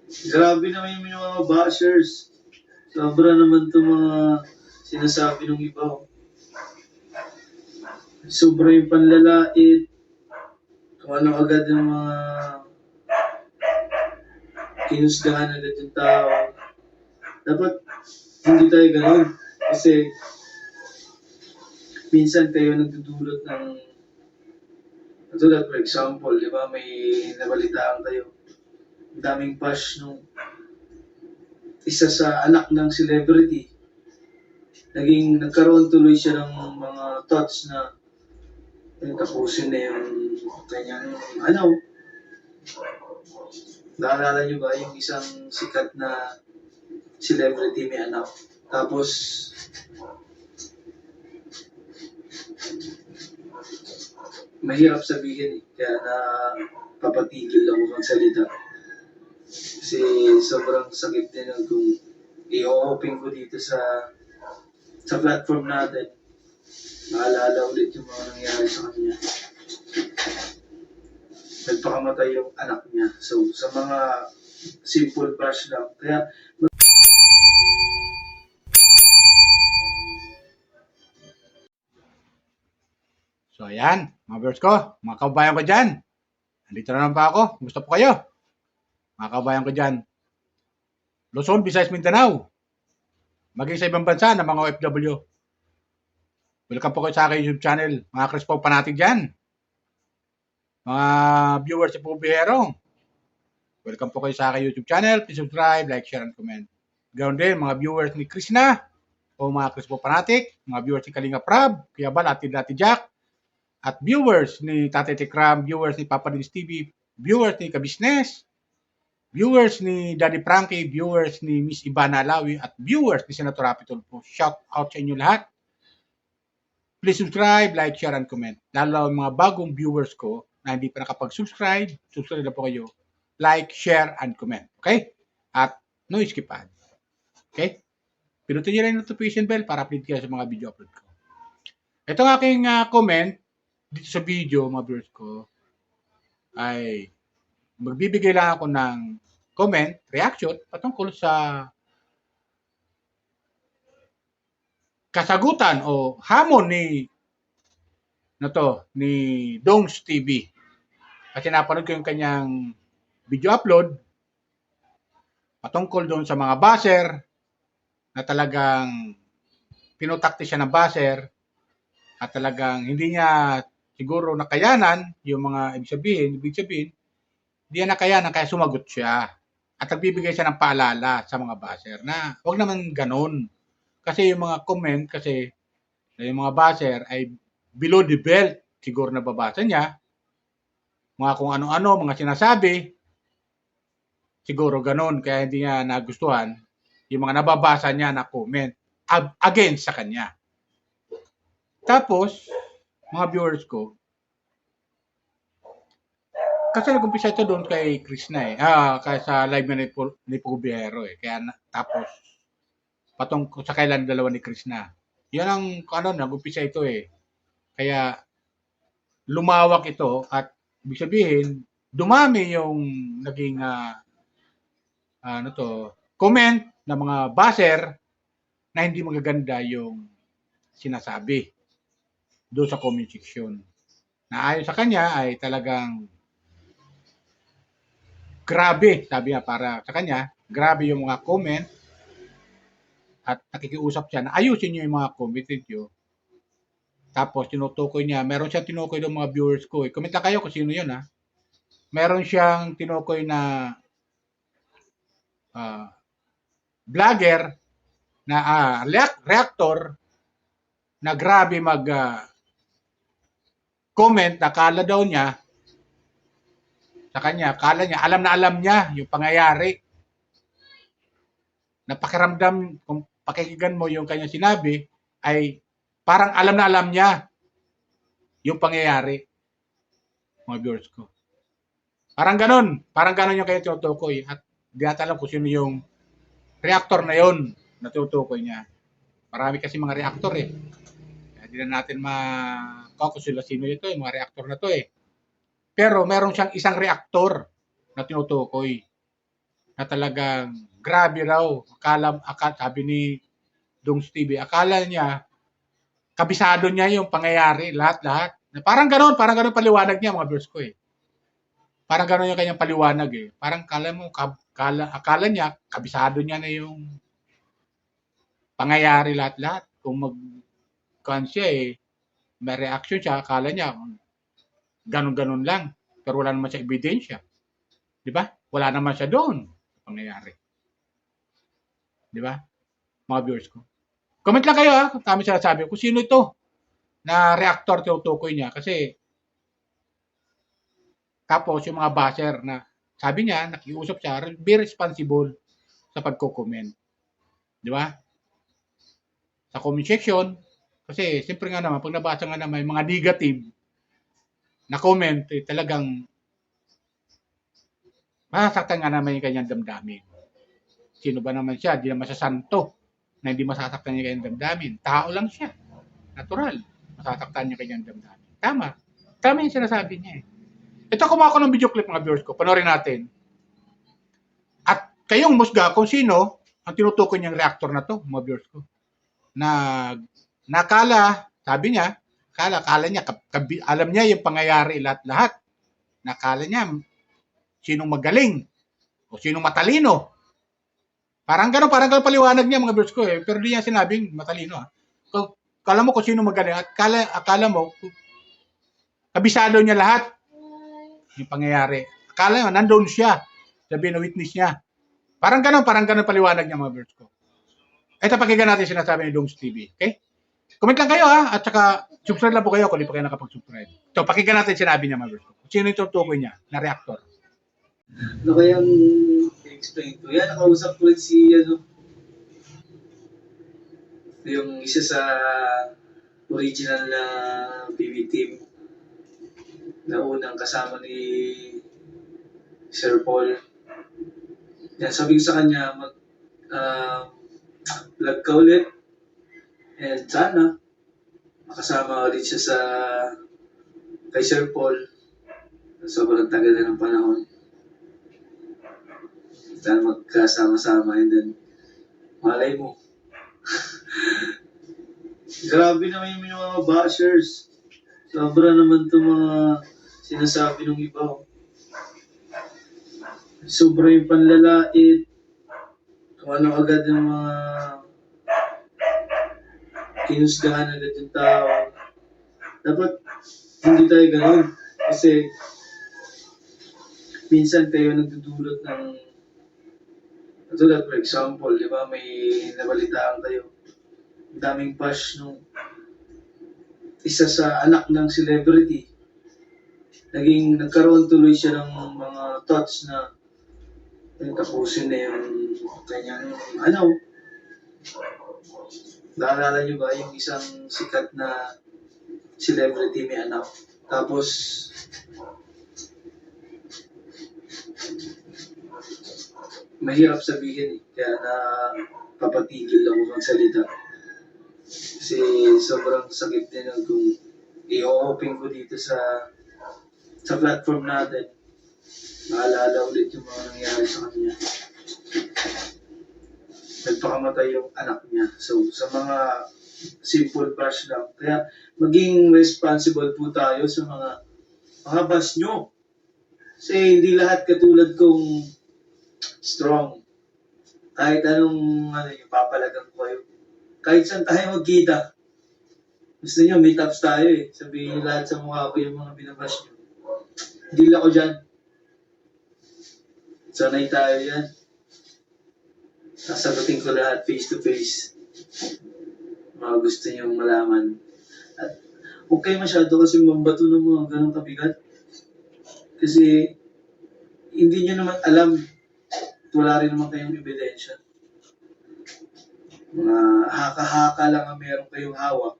Grabe naman yung mga bashers. Sobra naman itong mga sinasabi ng iba. Sobra yung panlalait. Kung ano agad yung mga kinusgahan agad yung tao. Dapat hindi tayo ganun. Kasi minsan kayo nagdudulot ng katulad, for example, di ba, may nabalitaan kayo. Ang daming bash nung isa sa anak ng celebrity. Nagkaroon tuloy siya ng mga thoughts na tapusin na yung kanyang ano. Naalala niyo ba yung isang sikat na celebrity may anak? Tapos, mahirap sabihin kaya na papatigil ako magsalita. Kasi sobrang sakit din kung i-open ko dito sa platform natin. Maalala ulit yung mga nangyari sa kanya. Nagpakamatay yung anak niya. So, sa mga simple bash lang. Kaya, So ayan, mga viewers ko, mga kabayan ko dyan. Nandito na naman pa ako. Gusto po kayo? Mga kabayan ko dyan. Luzon, Visayas, Mindanao. Maging sa ibang bansa na mga OFW. Welcome po kayo sa aking YouTube channel. Mga Crispo Fanatic dyan. Mga viewers si Pubihero. Welcome po kayo sa aking YouTube channel. Please subscribe, like, share, and comment. Ganoon din, mga viewers ni Krishna o mga Crispo Fanatic. Mga viewers ni Kalinga Prab, Kuya Bal, Ati Jack. At viewers ni Tate Tikram, viewers ni Papa Dins TV, viewers ni Kabisnes, viewers ni Daddy Frankie, viewers ni Miss Ivana Alawi, at viewers ni Senator Rapi Tulfo. Shout out sa inyo lahat. Please subscribe, like, share, and comment. Lalo ang mga bagong viewers ko na hindi pa nakapag-subscribe, subscribe na po kayo. Like, share, and comment. Okay? At no skip ad. Okay? Pinutin nyo lang yung notification bell para update kayo sa mga video upload ko. Ito ang aking comment dito sa video, mga viewers ko, ay magbibigay lang ako ng comment, reaction, patungkol sa kasagutan o hamon ni Dongs TV. Kasi napanood ko yung kanyang video upload patungkol doon sa mga baser na talagang pinutakti siya ng baser at talagang hindi niya siguro nakayanan yung mga ibig sabihin, hindi niya nakayanan kaya sumagot siya. At nagbibigay siya ng paalala sa mga baser na huwag naman ganun. Kasi yung mga comment kasi yung mga baser ay below the belt siguro nababasa niya. Mga kung ano-ano, mga sinasabi, siguro ganun. Kaya hindi niya nagustuhan yung mga nababasa niya na comment against sa kanya. Tapos, mga viewers ko, kasi nag-umpisa ito doon kay Krishna kaya sa live ni Pubihero Kaya tapos, patungkol sa kailan dalawa ni Krishna. Yan ang nag-umpisa ito Kaya lumawak ito at ibig sabihin, dumami yung naging comment ng mga baser na hindi magaganda yung sinasabi doon sa comment section. Na ayon sa kanya ay talagang grabe, sabi niya para sa kanya, grabe yung mga comment at nakikiusap siya na ayusin niyo yung mga comment niyo. Tapos tinutukoy niya, meron siyang tinukoy ng mga viewers ko. Comment lang kayo kung sino yun Meron siyang tinukoy na vlogger na reactor na grabe mag comment na kala daw niya sa kanya, kala niya, alam na alam niya yung pangyayari. Napakiramdam, kung pakikinggan mo yung kanya sinabi, ay parang alam na alam niya yung pangyayari. Mga viewers ko. Parang ganun yung kanya tinutukoy. At di natin alam kung sino yung reactor na yon na tinutukoy niya. Marami kasi mga reactor Kaya di na natin kung sino ito yung mga reactor na to Pero meron siyang isang reactor na tinutukoy. na talagang grabe raw. Sabi ni Dongs TV, akala niya, kabisado niya yung pangyayari, lahat-lahat. Parang gano'n paliwanag niya mga viewers ko eh. Parang gano'n yung kanyang paliwanag eh. Parang akala niya, kabisado niya na yung pangyayari lahat-lahat. Kung siya eh, may reaction siya, akala niya, ganun-ganun lang. Pero wala naman siya ebidensya. Di ba? Wala naman siya doon sa pangyayari. Di ba? Mga viewers ko. Comment lang kayo kung kami sinasabi kung sino ito na reactor tinutukoy niya. Kasi tapos yung mga basher na sabi niya, nakiusap siya, be responsible sa pagko-comment. Di ba? Sa comment section, kasi siyempre nga naman, pag nabasa nga naman yung mga negative na comment, eh, talagang masasaktan nga naman yung kanyang damdamin. Sino ba naman siya? Di naman siya santo na hindi masasaktan yung kanyang damdamin. Tao lang siya. Natural. Masasaktan yung kanyang damdamin. Tama. Tama yung sinasabi niya eh. Ito, kumuha ko ng video clip mga viewers ko. Panoorin natin. At kayong musga kung sino ang tinutukoy niyang reactor na to, mga viewers ko. Na nakala, sabi niya, akala niya, alam niya yung pangyayari lahat-lahat. Nakala niya, sinong magaling o sinong matalino. Parang gano'n paliwanag niya mga viewers ko eh. Pero di niya sinabing matalino ha. Kala mo kung sino magaling at akala mo, kabisado niya lahat yung pangyayari. Akala mo, nandun siya. Sabi na witness niya. Parang gano'n paliwanag niya mga viewers ko. Ito pakinggan natin sinasabi ni Dongs TV. Okay? Comment lang kayo ha. At saka subscribe lang po kayo kung di pa kayo nakapag-subscribe. So pakinggan natin sinabi niya mga viewers ko. Sino yung tutukoy niya na reactor? Ano kayang i-explain ko? Yan, nakausap ko rin si, yung isa sa original na PB team na unang kasama ni Sir Paul. Yan, sabi ko sa kanya, vlog ka ulit. And sana, makasama ulit siya kay Sir Paul. Sobrang tagal na ng panahon. Sana magkasama-sama and then, malay mo. Grabe naman yung mga bashers. Sobra naman itong mga sinasabi ng iba. Sobra yung panlalait. Kung ano agad yung mga kinusgahan agad yung tao. Dapat hindi tayo ganun. Kasi minsan kayo nagdudulot ng for example, di ba, may nabalitaan kayo. Ang daming bash nung isa sa anak ng celebrity. Nagkaroon tuloy siya ng mga thoughts na tapusin na yung kanyang naalala niyo ba yung isang sikat na celebrity may anak. Tapos mahirap sabihin kaya na papatigil ako magsalita. Kasi sobrang sakit din kung i-open ko dito sa platform natin. Maalala ulit yung mga nangyari sa kanya. Nagpakamatay yung anak niya. So, sa mga simple bash lang. Kaya, maging responsible po tayo sa mga bash nyo. Kasi hindi lahat katulad kong strong. Kahit anong papalagan ko kayo. Kahit saan tayo magkita. Gusto nyo, meetups tayo eh. Sabihin nyo lahat sa mukha ko yung mga binabash nyo. Deal ako dyan. Sanay tayo yan. Sasagutin ko lahat face to face. Mga gusto nyo malaman. At huwag kayo masyado kasi mambato ng mga ganong kabigat. Kasi hindi nyo naman alam. Wala rin naman kayong ebidensya. Mga haka-haka lang ang meron kayong hawak.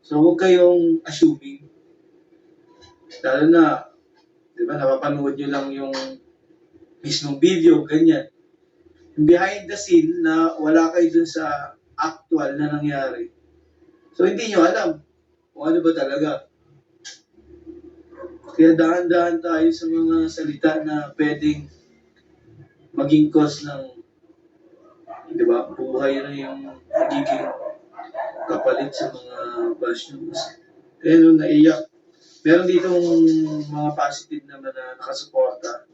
So huwag kayong assuming. Lalo na, di ba, napapanood nyo lang yung mismong video, ganyan. Yung behind the scene na wala kayo dun sa actual na nangyari. So hindi nyo alam kung ano ba talaga. Kaya dahan-dahan tayo sa mga salita na pwedeng maging cause ng, di ba, buhay na yung magiging kapalit sa mga bash news. Kaya nung naiyak, meron dito mga positive naman na nakasuporta.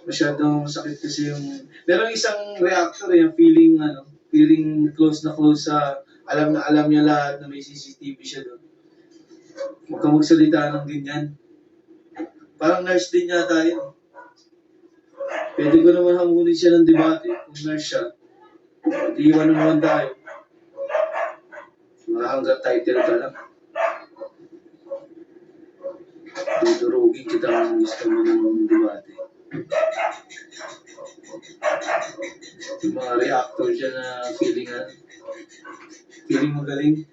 Masyadong sakit kasi yung... Meron isang reactor yung feeling close na close sa... Alam na alam niya lahat na may CCTV siya doon. Huwag kang magsalita ng ganyan. Parang nurse din yata yun. Pwede ko naman hangunin siya ng debate kung nurse siya. Di iwan naman tayo. Mga hanggang title ka lang. Dudurugin kita ang gusto mo ng debate. Yung mga reactor dyan na feeling magaling.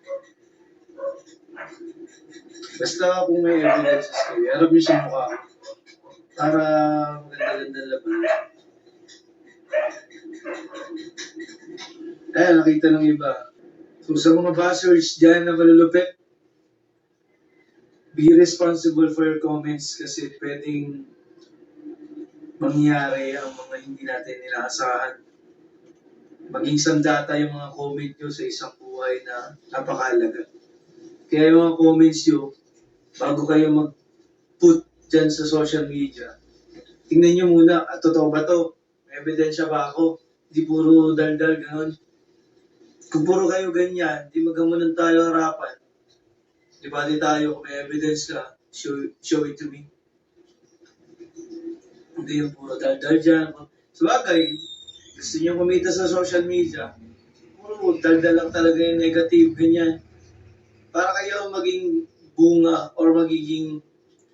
Basta kung may evidences kayo, harap niyo sa mukha para maganda-ganda laban. Nakita ng iba. So sa mga bashers dyan na malulupit, be responsible for your comments kasi pwedeng mangyari ang mga hindi natin inaasahan. Maging sandata yung mga comment nyo sa isang buhay na napakahalaga. Kaya yung mga comments nyo, bago kayo mag-put dyan sa social media, tingnan nyo muna, at totoo ba to? May ebidensya ba ako? Hindi puro daldal, gano'n. Kung puro kayo ganyan, di magamunan tayo harapan. Di ba di tayo, kung may evidence ka, show it to me. Hindi yung puro daldal dyan. Sabagay, gusto nyo kumita sa social media, puro daldal lang talaga yung negative, ganyan. Para kayo maging bunga or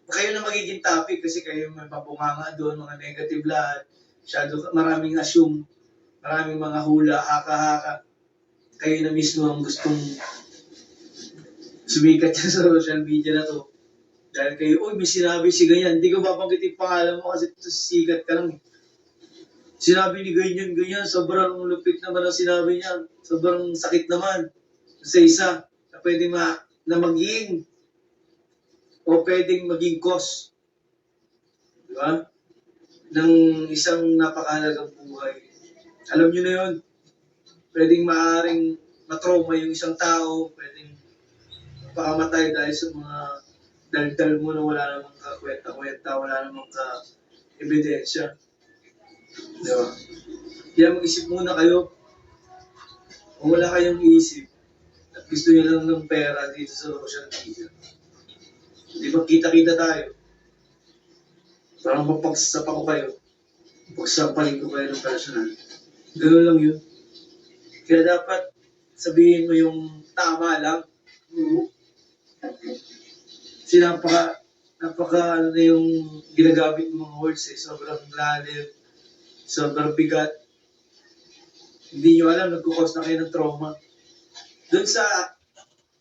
kayo na magiging topic kasi kayo may papunganga doon, mga negative lahat. Maraming assume, maraming mga hula, haka-haka. Kayo na mismo ang gustong sumikat sa social media na to. Dahil kayo, may sinabi si ganyan. Hindi ko babanggit yung pangalan mo kasi sikat ka lang. Sinabi ni ganyan, sobrang lupit naman ang sinabi niya. Sobrang sakit naman. Sa isa, na pwedeng na maging o pwedeng maging cause. Di ba? Ng isang napakahalagang buhay. Alam niyo na yun. Pwedeng maaaring matrauma yung isang tao. Pwedeng pakamatay dahil sa mga daldal mo na wala namang kakwenta-kwenta, wala namang ka-ebidensya. Di ba? Kaya mag-isip muna kayo. Kung wala kayong isip, at gusto nyo lang ng pera dito sa social media, hindi magkita-kita tayo. Parang mapagsasapa ko kayo. Pagsapahin ko kayo ng personal. Ganun lang yun. Kaya dapat sabihin mo yung tama lang. Kasi napaka ano na yung ginagamit ng mga words eh. Sobrang lalim. Sobrang bigat. Hindi nyo alam, nagkukos na kayo ng trauma. Doon sa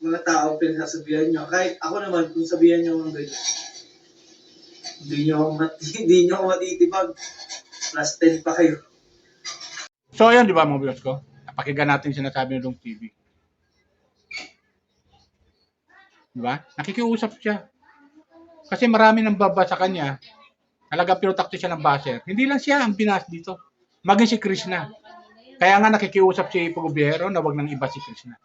mga tao pinagsasabihan nyo, kahit ako naman, kung sabihan nyo ang ganyan, hindi nyo ako matitipag. Plus 10 pa kayo. So ayan, di ba mga viewers ko? Napakinggan natin sinasabi ng TV. Di ba? Nakikiusap siya. Kasi marami nang baba sa kanya. Talagang pinutakti siya ng basher. Hindi lang siya ang binas dito. Maging si Krishna. Kaya nga nakikiusap si Pugobiero na wag nang iba si Krishna.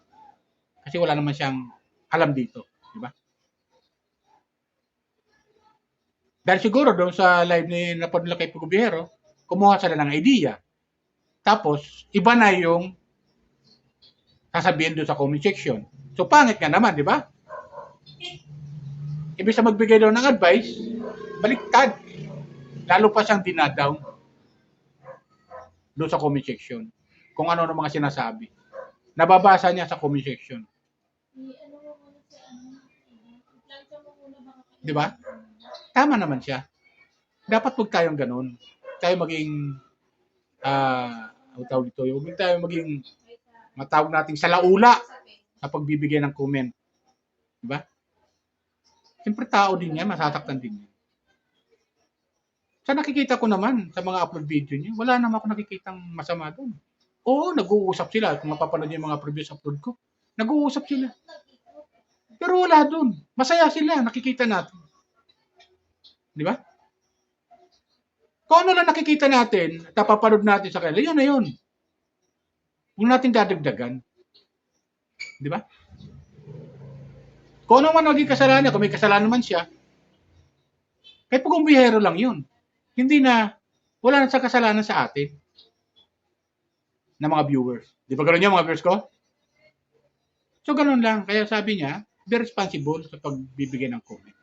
Kasi wala naman siyang alam dito. Di ba? Dahil siguro doon sa live ni napanood kay Pugobiero, kumuha sila ng idea. Tapos, iba na yung sasabihin doon sa comment section. So, pangit nga naman, di ba? Ibig sa magbigay daw ng advice, baliktad. Lalo pa siyang dinadown doon sa comment section. Kung ano ng mga sinasabi. Nababasa niya sa comment section. Di ba? Tama naman siya. Dapat huwag tayong ganun. Tayo maging tawag dito, huwag tayo maging matawag nating salaula sa pagbibigay ng comment. Diba? Siyempre tao din yan, masasaktan din yan. Sa nakikita ko naman, sa mga upload video niya, wala naman ako nakikitang masama doon. Oo, nag-uusap sila. Kung mapapanood niyo yung mga previous upload ko, nag-uusap sila. Pero wala doon. Masaya sila, nakikita natin. Di ba? Kung ano lang nakikita natin at napapanood natin sa kanila, yun na yun. Huwag natin dadagdagan. Di ba? Kung ano man naging kasalanan, kung may kasalanan man siya, kahit pag bihero lang yun. Hindi na, wala na sa kasalanan sa atin na mga viewers. Di ba gano'n yung mga viewers ko? So, gano'n lang. Kaya sabi niya, be responsible sa pagbibigay ng comment.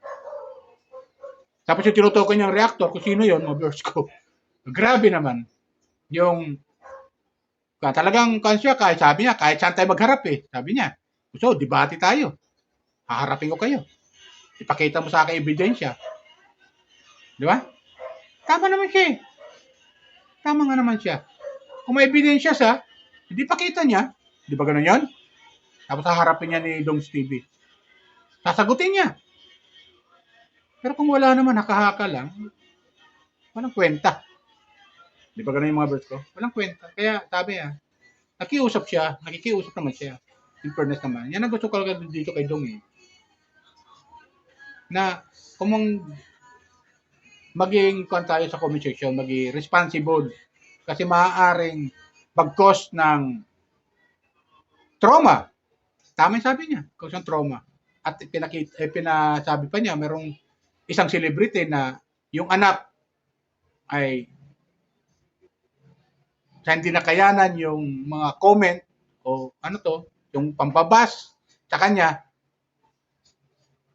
Tapos yung tinutukoy niyang reactor, kung sino yun, mga viewers ko. Grabe naman. Yung, talagang, kahit sabi niya, kahit saan tayo magharap eh. Sabi niya, so, debate tayo. Haharapin ko kayo. Ipakita mo sa akin ebidensya. Di ba? Tama naman siya eh. Tama nga naman siya. Kung may ebidensya siya, hindi pakita niya. Di ba gano'n yun? Tapos haharapin niya ni Dong Stevie. Sasagutin niya. Pero kung wala naman, nakahaka lang, walang kwenta. Di ba gano'n yung mga birds ko? Walang kwenta. Kaya sabi nakikiusap naman siya. In fairness naman. Yan ang gusto ko dito kay Dong eh. Na kung maging tayo sa comment section, maging responsible. Kasi maaaring mag-cause ng trauma. Tama yung sabi niya, cause ng trauma. At pinasabi pa niya, merong isang celebrity na yung anak ay sa hindi nakayanan yung mga comment o yung pambabas sa kanya,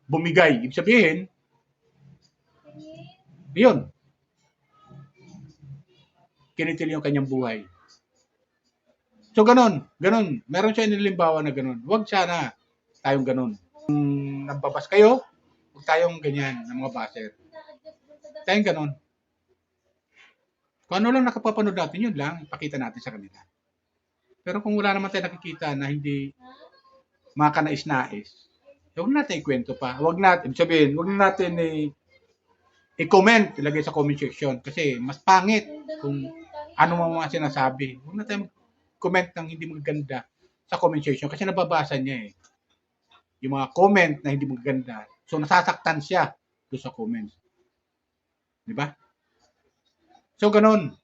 bumigay. Ibig sabihin, yun, kinitil yung kanyang buhay. So, ganun. Meron siya inilimbawa na ganun. Huwag sana tayong ganun. Kung nababas kayo, huwag tayong ganyan ng mga baser. Tayong ganun. Kung ano lang nakapapanood natin, yun lang, ipakita natin sa kanila. Pero kung wala naman tayo nakikita na hindi makanais-nais, huwag natin ikwento pa. Huwag na natin i-comment, ilagay sa comment section. Kasi mas pangit kung ano mga sinasabi. Huwag na tayo comment ng hindi magaganda sa comment section kasi nababasa niya eh. Yung mga comment na hindi magaganda. So, nasasaktan siya doon sa comments. Di ba? So, ganun.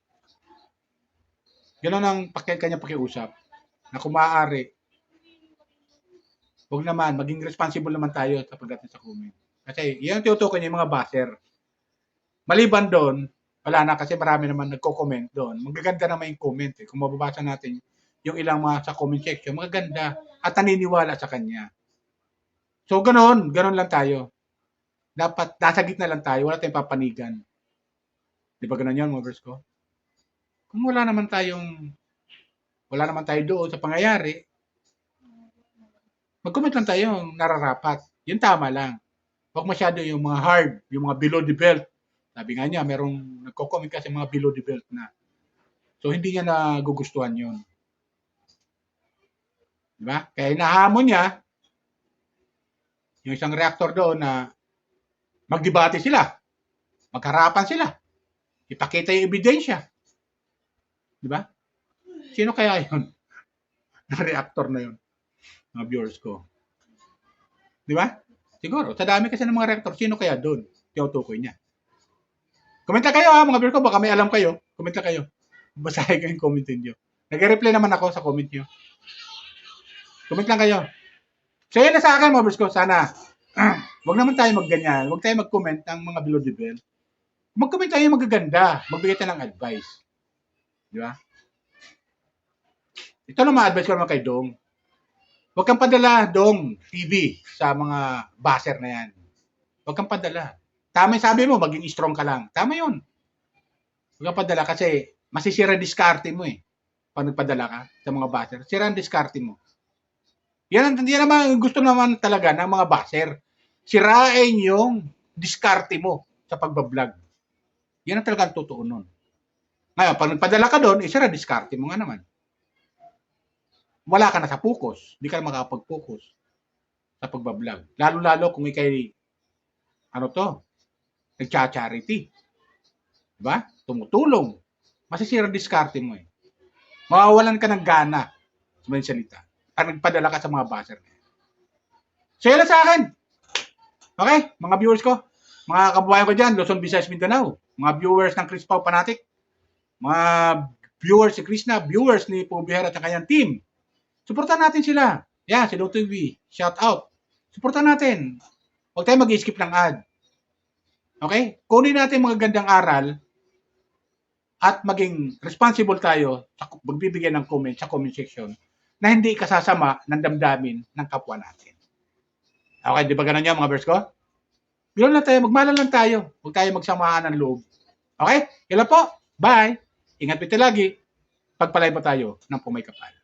Ganun ang kanya pakiusap. Na kung maaari, huwag naman, maging responsible naman tayo sa pagdating sa comment. Kasi, yan ang tinutukoy niya yung mga baser. Maliban doon, wala na kasi marami naman nagko-comment doon. Magaganda naman yung comment eh. Kung mababasa natin yung ilang mga sa comment section, magaganda at naniniwala sa kanya. So, ganun lang tayo. Dapat, nasa gitna lang tayo, wala tayong papanigan. Di ba ganun yun, mga verse ko? Kung wala naman tayo doon sa pangyayari, mag-comment lang tayo yung nararapat. Yun tama lang. Huwag masyado yung mga hard, yung mga below the belt. Sabi nga niya, merong nagko-comment kasi mga below the belt na. So, hindi niya nagugustuhan yun. Diba? Kaya inahamon niya yung isang reactor doon na magdebate sila. Magharapan sila. Ipakita yung ebidensya. Diba? Sino kaya yun? Na reactor na yun. Mga viewers ko. Diba? Siguro. Sa dami kasi ng mga reactor, sino kaya doon? Tinutukoy niya. Comment lang kayo mga viewers ko. Baka may alam kayo. Comment lang kayo. Basahin ko yung comment niyo. Nag-reply naman ako sa comment niyo. Comment lang kayo. So, yun na sa akin, mga viewers ko. Sana, wag naman tayo magganyan. Wag tayo mag-comment ng mga below the belt. Mag-comment tayo magaganda. Magbigay tayo ng advice. Di ba? Ito lang mga advice ko naman kay Dong. Huwag kang padala, Dong, TV sa mga baser na yan. Huwag kang padala. Tama yung sabi mo, maging strong ka lang. Tama yun. Huwag kang padala kasi masisira diskarte mo eh. Pag nagpadala ka sa mga baser, sira ang diskarte mo. Yan naman gusto naman talaga ng mga baser. Sirain yung diskarte mo sa pagbablog. Yan ang talagang totoo nun. Ngayon, pag nagpadala ka doon, sira diskarte mo nga naman. Wala ka na sa focus. Hindi ka na makakapag-focus sa pagbablog. Lalo-lalo kung ikay, nagcha-charity. Diba? Tumutulong. Masisira diskarte mo eh. Mawawalan ka ng gana sa mga salita. Pag nagpadala ka sa mga baser. So, yan lang sa akin. Okay, mga viewers ko. mga kababayan ko dyan, Luzon, Visayas, Mindanao, mga viewers ng Chris Pao Fanatic, mga viewers si Krishna, viewers ni Pubihar at ang kanyang team. Suportahan natin sila. Yan, si Dr. V. Shout out. Suportahan natin. Huwag tayo mag-skip ng ad. Okay? Kunin natin mga gandang aral at maging responsible tayo sa magbibigay ng comment sa comment section na hindi kasasama ng damdamin ng kapwa natin. Okay, di ba ganun yan mga viewers ko? Ganoon lang tayo, magmahal lang tayo. Huwag tayo magsamaan ng loob. Okay? Yan lang po. Bye! Ingat po lagi. Pagpalay po tayo ng pumay kapal.